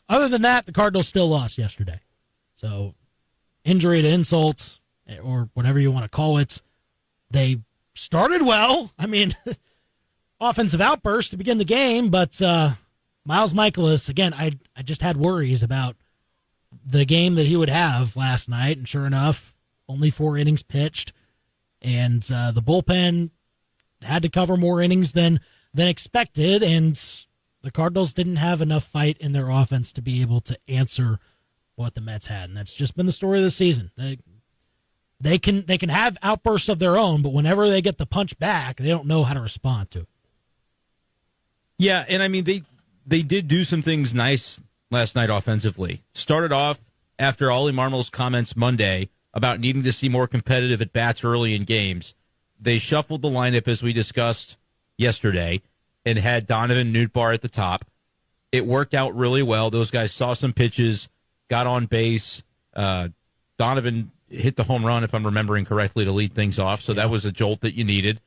other than that, the Cardinals still lost yesterday. So injury to insult, or whatever you want to call it, they started well. I mean, offensive outburst to begin the game, but Miles Michaelis, again, I just had worries about the game that he would have last night, and sure enough, only 4 innings pitched, and the bullpen had to cover more innings than expected, and the Cardinals didn't have enough fight in their offense to be able to answer what the Mets had, and that's just been the story of the season. They can have outbursts of their own, but whenever they get the punch back, they don't know how to respond to it. Yeah, and I mean, they did do some things nice last night offensively. Started off after Ollie Marmol's comments Monday about needing to see more competitive at-bats early in games. They shuffled the lineup, as we discussed yesterday, and had Donovan Nootbaar at the top. It worked out really well. Those guys saw some pitches, got on base. Donovan hit the home run, if I'm remembering correctly, to lead things off, so that was a jolt that you needed.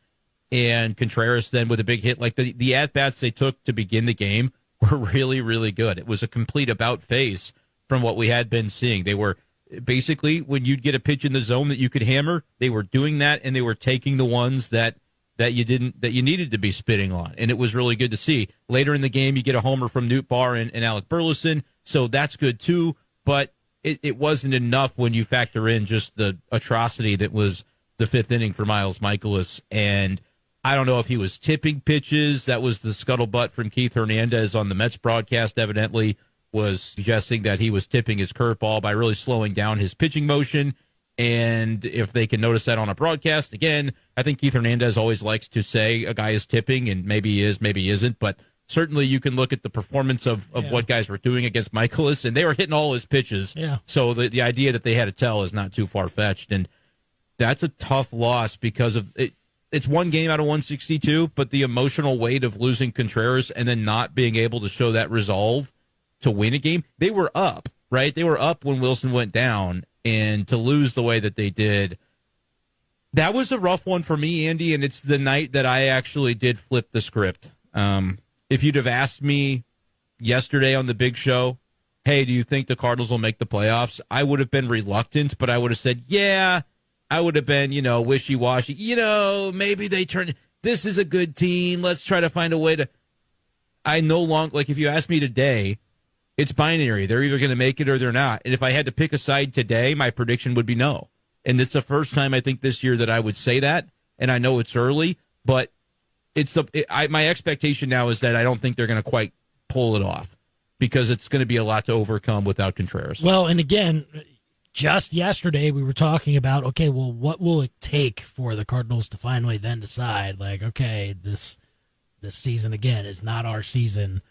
And Contreras then with a big hit. Like the at-bats they took to begin the game were really, really good. It was a complete about-face from what we had been seeing. They were basically, when you'd get a pitch in the zone that you could hammer, they were doing that, and they were taking the ones that you needed to be spitting on, and it was really good to see. Later in the game, you get a homer from Nootbaar and Alec Burleson, so that's good too, but it wasn't enough when you factor in just the atrocity that was the 5th inning for Miles Michaelis. And I don't know if he was tipping pitches. That was the scuttlebutt from Keith Hernandez on the Mets broadcast, evidently was suggesting that he was tipping his curveball by really slowing down his pitching motion. And if they can notice that on a broadcast, again, I think Keith Hernandez always likes to say a guy is tipping, and maybe he is, maybe he isn't, but certainly you can look at the performance of what guys were doing against Michaelis, and they were hitting all his pitches. Yeah. So the idea that they had to tell is not too far-fetched, and that's a tough loss because of it. It's one game out of 162, but the emotional weight of losing Contreras and then not being able to show that resolve to win a game. They were up, right? They were up when Wilson went down, and to lose the way that they did, that was a rough one for me, Andy, and it's the night that I actually did flip the script. If you'd have asked me yesterday on the big show, hey, do you think the Cardinals will make the playoffs? I would have been reluctant, but I would have said, yeah. I would have been, wishy-washy. Maybe they turn. This is a good team. Let's try to find a way to. I no longer, like, if you ask me today, it's binary. They're either going to make it or they're not. And if I had to pick a side today, my prediction would be no. And it's the first time I think this year that I would say that. And I know it's early, but my expectation now is that I don't think they're going to quite pull it off because it's going to be a lot to overcome without Contreras. Well, and again, just yesterday we were talking about, okay, well, what will it take for the Cardinals to finally then decide, like, okay, this season again is not our season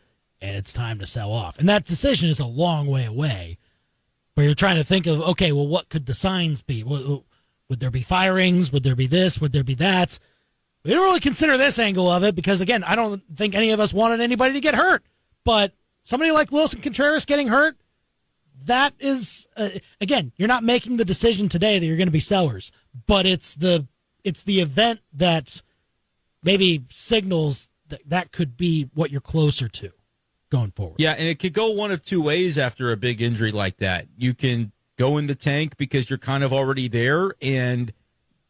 and it's time to sell off. And that decision is a long way away. But you're trying to think of, okay, well, what could the signs be? Would there be firings? Would there be this? Would there be that? We don't really consider this angle of it because, again, I don't think any of us wanted anybody to get hurt. But somebody like Wilson Contreras getting hurt, that is, again, you're not making the decision today that you're going to be sellers. But it's the event that maybe signals that could be what you're closer to going forward. Yeah, and it could go one of two ways after a big injury like that. You can go in the tank because you're kind of already there and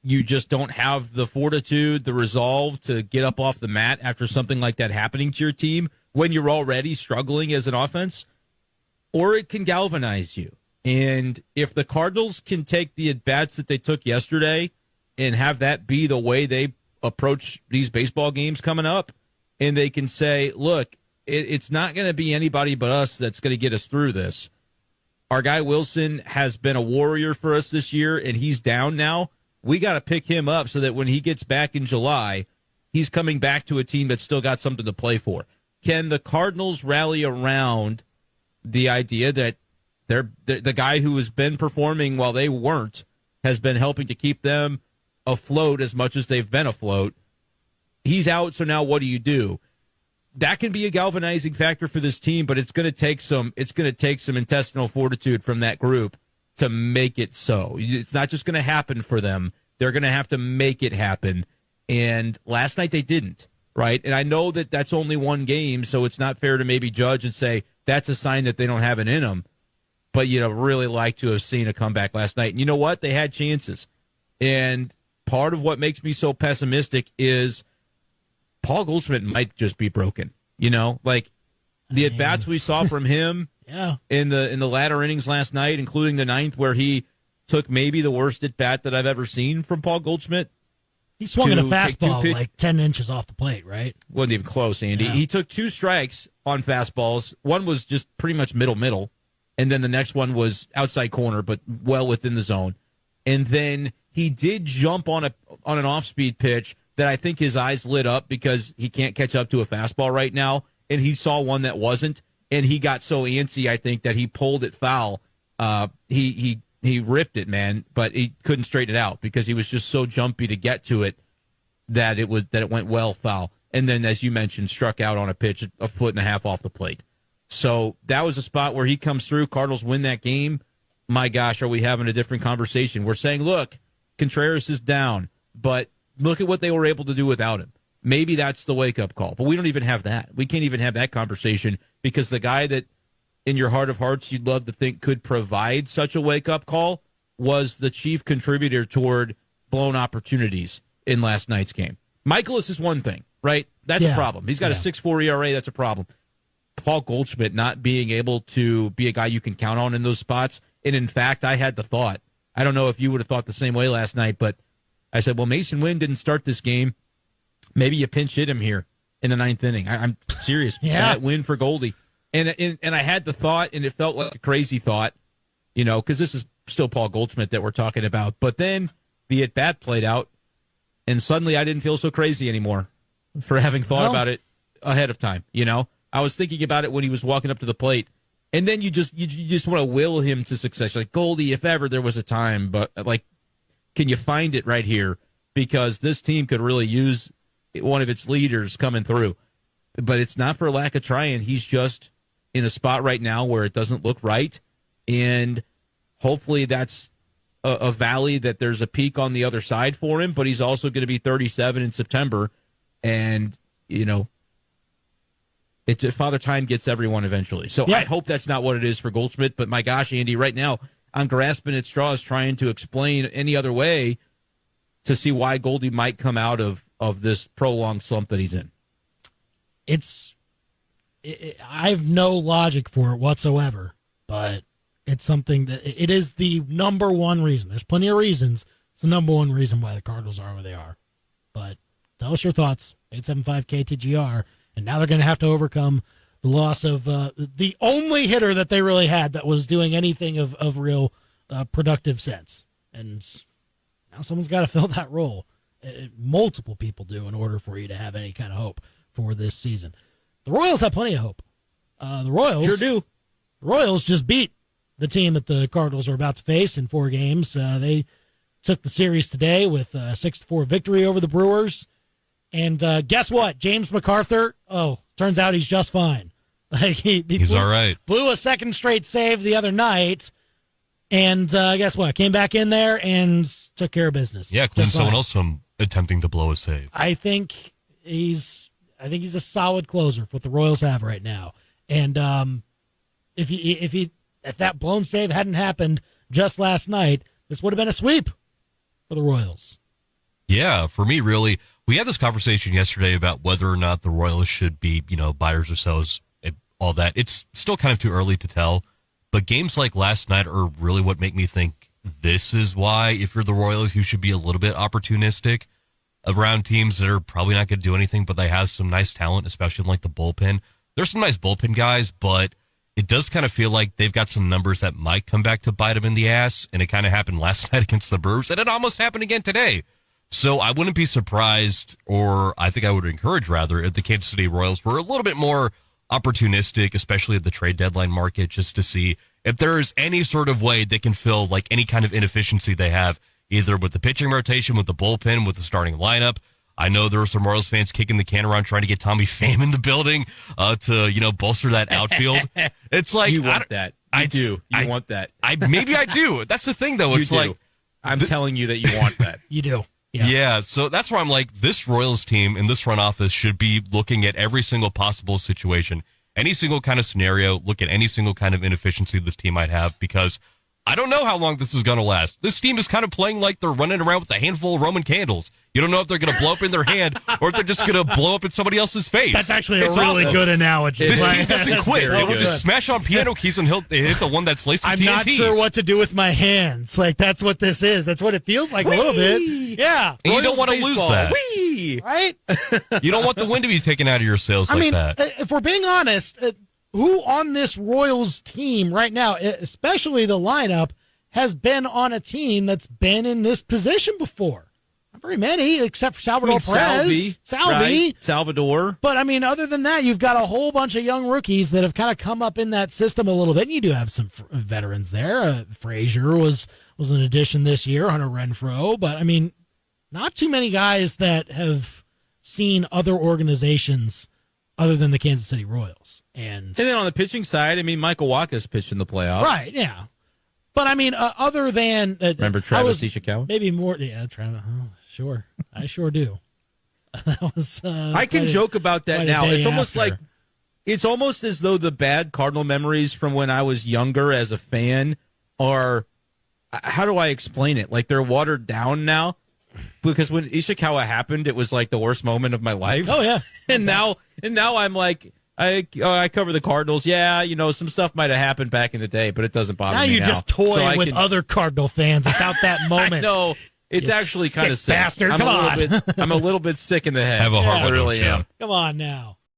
you just don't have the fortitude, the resolve to get up off the mat after something like that happening to your team when you're already struggling as an offense, or it can galvanize you. And if the Cardinals can take the at-bats that they took yesterday and have that be the way they approach these baseball games coming up, and they can say, look, it's not going to be anybody but us that's going to get us through this. Our guy Wilson has been a warrior for us this year, and he's down now. We got to pick him up so that when he gets back in July, he's coming back to a team that's still got something to play for. Can the Cardinals rally around the idea that the guy who has been performing while they weren't has been helping to keep them afloat as much as they've been afloat? He's out, so now what do you do? That can be a galvanizing factor for this team, but it's going to take some intestinal fortitude from that group to make it so. It's not just going to happen for them. They're going to have to make it happen. And last night they didn't, right? And I know that that's only one game, so it's not fair to maybe judge and say, that's a sign that they don't have it in them. But you'd really like to have seen a comeback last night. And you know what? They had chances. And part of what makes me so pessimistic is Paul Goldschmidt might just be broken. Like the at-bats we saw from him in the latter innings last night, including the ninth where he took maybe the worst at-bat that I've ever seen from Paul Goldschmidt. He swung at a fastball like 10 inches off the plate, right? Wasn't even close, Andy. Yeah. He took 2 strikes on fastballs. One was just pretty much middle, and then the next one was outside corner, but well within the zone. And then he did jump on an off-speed pitch that I think his eyes lit up because he can't catch up to a fastball right now, and he saw one that wasn't, and he got so antsy, I think, that he pulled it foul. He ripped it, man, but he couldn't straighten it out because he was just so jumpy to get to it that it went well foul. And then, as you mentioned, struck out on a pitch a foot and a half off the plate. So that was a spot where he comes through. Cardinals win that game. My gosh, are we having a different conversation? We're saying, look, Contreras is down, but look at what they were able to do without him. Maybe that's the wake-up call, but we don't even have that. We can't even have that conversation because the guy that in your heart of hearts you'd love to think could provide such a wake-up call was the chief contributor toward blown opportunities in last night's game. Michaelis is one thing, right? That's a problem. He's got a 6.4 ERA. That's a problem. Paul Goldschmidt not being able to be a guy you can count on in those spots. And, in fact, I had the thought, I don't know if you would have thought the same way last night, but I said, well, Mason Wynn didn't start this game. Maybe you pinch hit him here in the ninth inning. I'm serious. That win for Goldie. And I had the thought, and it felt like a crazy thought, because this is still Paul Goldschmidt that we're talking about. But then the at-bat played out, and suddenly I didn't feel so crazy anymore for having thought about it ahead of time. I was thinking about it when he was walking up to the plate, and then you just want to will him to success. Like, Goldie, if ever there was a time, but like, can you find it right here? Because this team could really use one of its leaders coming through. But it's not for lack of trying. He's just in a spot right now where it doesn't look right, and hopefully that's a valley that there's a peak on the other side for him, but he's also going to be 37 in September, and, Father Time gets everyone eventually. So I hope that's not what it is for Goldschmidt, but my gosh, Andy, right now I'm grasping at straws trying to explain any other way to see why Goldie might come out of this prolonged slump that he's in. I have no logic for it whatsoever, but it's something that it is the number one reason. There's plenty of reasons. It's the number one reason why the Cardinals are where they are. But tell us your thoughts. 875 KTGR. And now they're going to have to overcome the loss of the only hitter that they really had that was doing anything of real productive sense. And now someone's got to fill that role. Multiple people do in order for you to have any kind of hope for this season. The Royals have plenty of hope. The Royals sure do. The Royals just beat the team that the Cardinals are about to face in 4 games. They took the series today with a 6-4 victory over the Brewers. And guess what? James MacArthur, turns out he's just fine. He's all right. Blew a second straight save the other night. And guess what? Came back in there and took care of business. Yeah, cleaned someone else from attempting to blow a save. I think he's a solid closer for what the Royals have right now. And if that blown save hadn't happened just last night, this would have been a sweep for the Royals. Yeah, for me, really, we had this conversation yesterday about whether or not the Royals should be, buyers or sellers, all that. It's still kind of too early to tell, but games like last night are really what make me think this is why, if you're the Royals, you should be a little bit opportunistic around teams that are probably not going to do anything, but they have some nice talent, especially in like the bullpen. There's some nice bullpen guys, but it does kind of feel like they've got some numbers that might come back to bite them in the ass, and it kind of happened last night against the Brewers, and it almost happened again today. So I wouldn't be surprised, or I think I would encourage, rather, if the Kansas City Royals were a little bit more opportunistic, especially at the trade deadline market, just to see if there's any sort of way they can fill like any kind of inefficiency they have, either with the pitching rotation, with the bullpen, with the starting lineup. I know there were some Royals fans kicking the can around trying to get Tommy Pham in the building to bolster that outfield. It's like you want that. I do. You want that. Maybe I do. That's the thing, though. It's like I'm telling you that you want that. You do. Yeah, so that's where I'm like, this Royals team in this front office should be looking at every single possible situation any single kind of scenario, look at any single kind of inefficiency this team might have, because I don't know how long this is going to last. This team is kind of playing like they're running around with a handful of Roman candles. You don't know if they're going to blow up in their hand or if they're just going to blow up in somebody else's face. That's actually a really good analogy. This team doesn't quit. So They will good. just smash on piano keys and hit the one that's laced with I'm TNT. not sure what to do with my hands. Like, that's what this is. That's what it feels like a little bit. Yeah. And you don't want to lose that. Whee! Right? You don't want the wind to be taken out of your sails that. If we're being honest, who on this Royals team right now, especially the lineup, has been on a team that's been in this position before? Not very many, except for Salvador Perez. Right? Salvador. But, I mean, other than that, you've got a whole bunch of young rookies that have kind of come up in that system a little bit. And you do have some veterans there. Frazier was an addition this year, Hunter Renfroe. But, I mean, not too many guys that have seen other organizations other than the Kansas City Royals. And then on the pitching side, I mean, Michael Wacha's pitched in the playoffs. Right, yeah. But, I mean, other than... Remember Travis Ishikawa? Maybe more... Yeah, Travis. Oh, sure. I sure do. That was... I can joke about that now. It's almost like... It's almost as though the bad Cardinal memories from when I was younger as a fan are... How do I explain it? Like, they're watered down now? Because when Ishikawa happened, it was like the worst moment of my life. Oh, yeah. and now I'm like... I cover the Cardinals. Yeah, some stuff might have happened back in the day, but it doesn't bother me now. Now you just toy with other Cardinal fans about that moment. I know. It's actually kind of sick. Bastard. I'm a little bit sick in the head. Have a heart. I really am. Come on now.